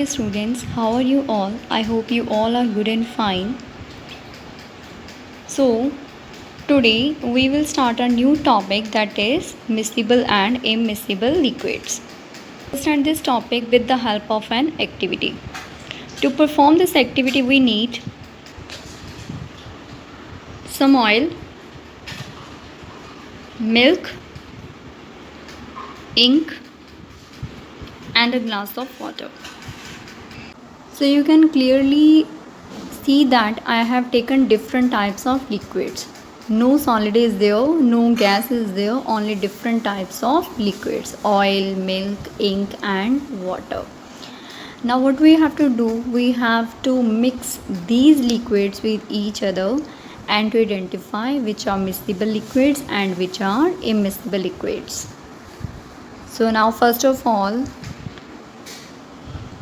Hey students, how are you all? I hope you all are good and fine. So, today we will start a new topic, that is miscible and immiscible liquids. Understand this topic with the help of an activity. To perform this activity, we need some oil, milk, ink, and a glass of water. So you can clearly see that I have taken different types of liquids. No solid is there, no gas is there, only different types of liquids: oil, milk, ink, and water. Now what we have to do, we have to mix these liquids with each other and to identify which are miscible liquids and which are immiscible liquids. So now first of all,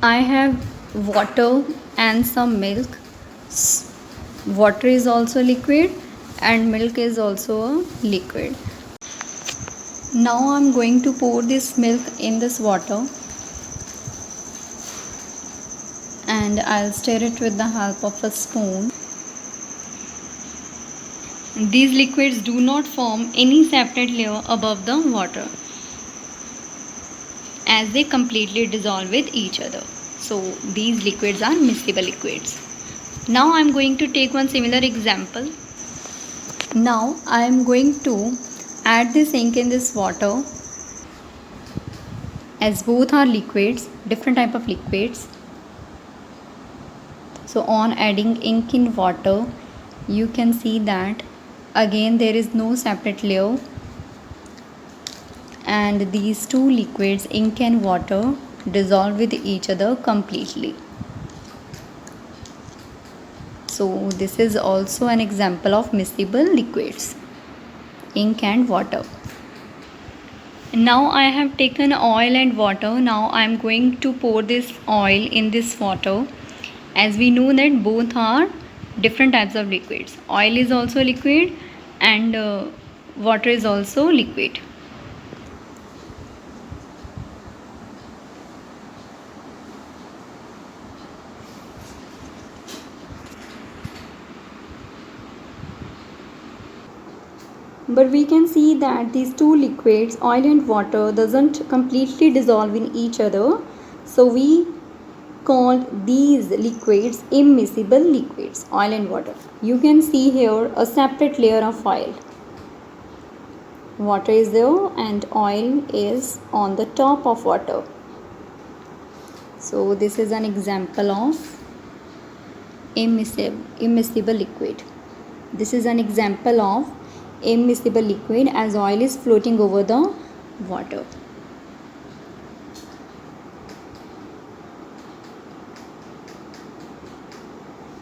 I have water and some milk. Water is also liquid and milk is also a liquid. Now I'm going to pour this milk in this water and I'll stir it with the help of a spoon. These liquids do not form any separate layer above the water, as they completely dissolve with each other. So these liquids are miscible liquids. Now I am going to take one similar example. Now I am going to add this ink in this water, as both are liquids, different type of liquids. So on adding ink in water, you can see that again there is no separate layer, and these two liquids, ink and water, dissolve with each other completely. So this is also an example of miscible liquids, ink and water. Now I have taken oil and water. Now I am going to pour this oil in this water, as we know that both are different types of liquids. Oil is also liquid and water is also liquid. But we can see that these two liquids, oil and water, doesn't completely dissolve in each other. So we call these liquids immiscible liquids, oil and water. You can see here a separate layer of oil. Water is there and oil is on the top of water. So this is an example of immiscible liquid. This is an example of immiscible liquid, as oil is floating over the water.